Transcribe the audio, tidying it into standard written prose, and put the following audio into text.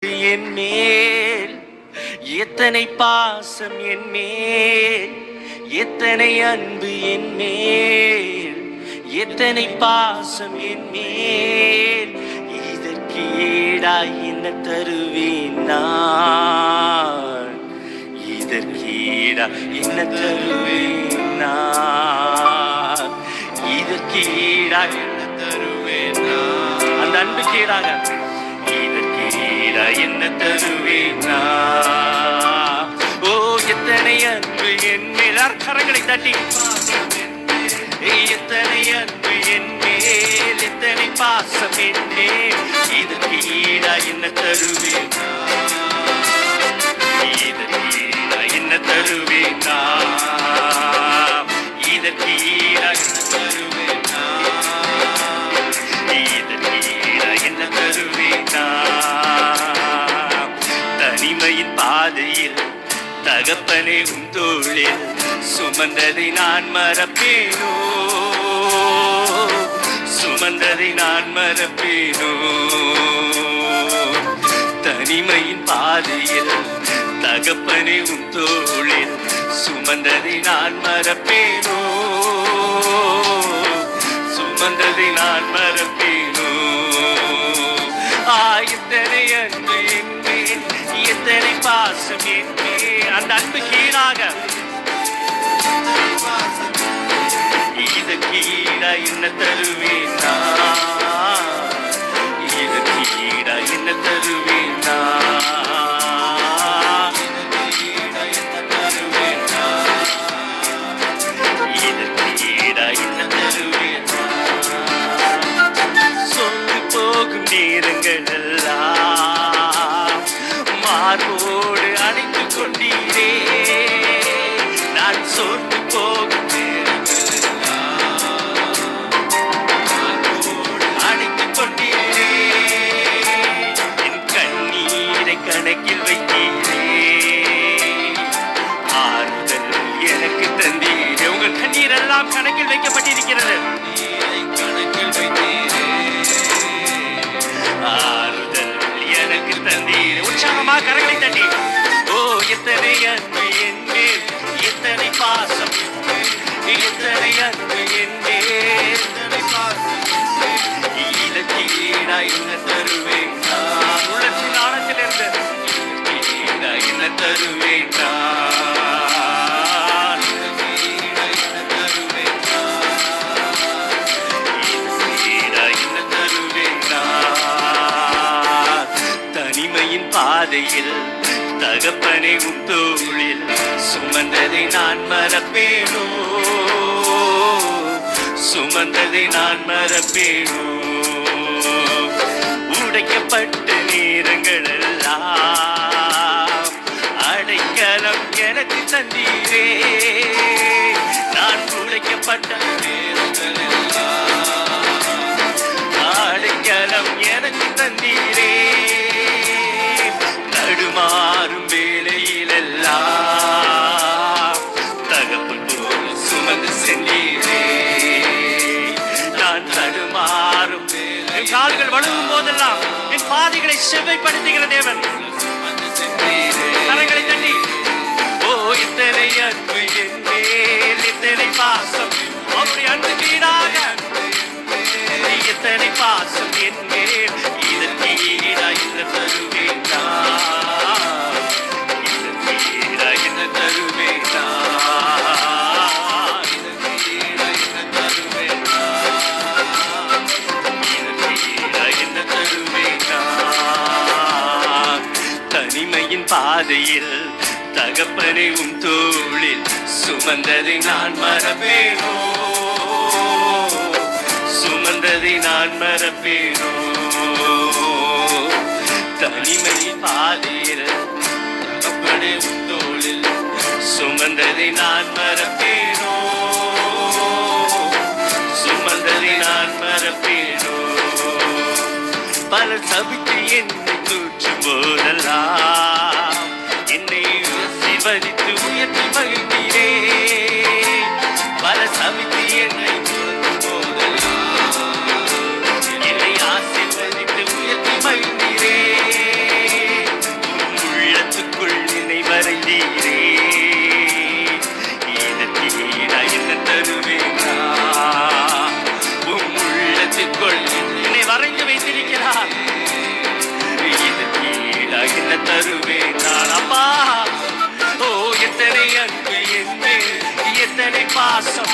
என் மேல் எத்தனை பாசம், என் மேல் எத்தனை அன்பு, என் மேல் எத்தனை பாசம், என் மேல் இதற்கு ஈடாய் என்ன தருவேன் நான்? இதற்கு ஈடாய் என்ன தருவேன் நான்? இதற்கு ஈடாய் என்ன தருவேன் நான்? அந்த அன்புக்கு ஈடாக என்ன தருவேனா? ஓ எத்தனை அன்பு என் மேல், கரங்களை தட்டி எத்தனை அன்பு என் மேல், எத்தனை பாசம் என் மேல், இதற்கு ஈடா என்ன தருவேனா? இதற்கு ஈடா என்ன தருவேனா? இதற்கு ஈடா என்ன தருவேனா? இதற்கு ஈடா என்ன தருவேனா? தனிமையின் பாதையில் தகப்பனே உன் தோளில் சுமந்ததை நான் மறப்பேனோ? சுமந்ததை நான் மறப்பேனோ? தனிமையின் பாதையில் தகப்பனே உன் தோளில் சுமந்ததை நான் மறப்பேனோ? சுமந்ததை நான் மறப்பேனோ? எத்தனை அன்பு என் மேல், எத்தனை பாசம் என் மேல், அந்த அன்பு கீழாக இதற்கு ஈடா என்ன தருவேனா? இதற்கு ஈடா என்ன தருவேனா? இதற்கு ஈடா என்ன தருவேனா? சொல்லி போகும் நேரங்கள் மார்போடு அணைத்து கொண்டீரே, நான் சோர்ந்து போகும் அணைத்து கொண்டீரே, என் கண்ணீரை கணக்கில் வைத்தீரே, ஆறுதல் எனக்கு தந்தீரே. உங்கள் கண்ணீர் எல்லாம் கணக்கில் வைக்கப்பட்டிருக்கிறது. கணக்கில் வைத்தீரே, ஆறுதல் எனக்கு தந்தீரே. உற்சாகமாக கரங்களை தட்டி ஓ எத்தனை அன்பு என் மேல், எத்தனை பாசம், எத்தனை அன்பு என் மேல், எத்தனை பாசம், இதற்கு ஈடா என்ன தருவேன் நான்? உள்ளத்தின் ஆழத்திலிருந்து இதற்கு ஈடா என்ன தருவேன் நான்? என்ன தருவேன் நான்? ஈடா என்ன தருவேன் நான்? தனிமையின் பாதையில் தகப்பனை உன் தோளில் சுமந்ததை நான் மறப்பேனோ? சுமந்ததை நான் மறப்பேனோ? உடைக்கப்பட்ட நேரங்கள் எல்லாம் அடைக்கலம் எனக்கு தந்தீரே, நான் உடைக்கப்பட்ட நேரங்கள் எல்லாம் அடைக்கலம் எனக்கு தந்தீரே, தடுமாறும் வேளையில் எல்லாம் தகப்பன் போல சுமந்து சென்றீரே, நான் தடுமாறும் என் கால்கள் வழுவும் போதெல்லாம் என் பாதைகளை செவ்வைப்படுத்துகிற தேவன். கரங்களை தட்டி ஓ எத்தனை அன்பு என் மேல், எத்தனை பாசம், அப்படி அன்பு கீழாக எத்தனை பாசம் என் மேல், இதற்கு ஈடா என்ன தருவேன் நான்? இதற்கு ஈடா என்ன தருவேன் நான்? இதற்கு ஈடா என்ன தருவேன் நான்? இதற்கு ஈடா என்ன தருவேன் நான்? தனிமையின் பாதையில் தகப்பனை உன் தோளில் சுமந்ததை நான் மறப்பேனோ? சுமந்ததை நான் மறப்பேனோ? தனிமையின் பாதையில் தகப்பனை உன் தோளில் சுமந்ததை நான் மறப்பேனோ? சுமந்ததை நான் மறப்பேனோ? பலர் சபித்து என்னை தூற்றும் போதெல்லாம் என்னை ஆசீர்வதித்து உயர்த்தி மகிழ்ந்தீரே, பலர் சபித்து என்னை தூற்றும் போதெல்லாம் என்னை ஆசீர்வதித்து உயர்த்தி மகிழ்ந்தீரே, தருவேன் நான் அப்பா. ஓ எத்தனை அன்பு என் மேல், எத்தனை பாசம்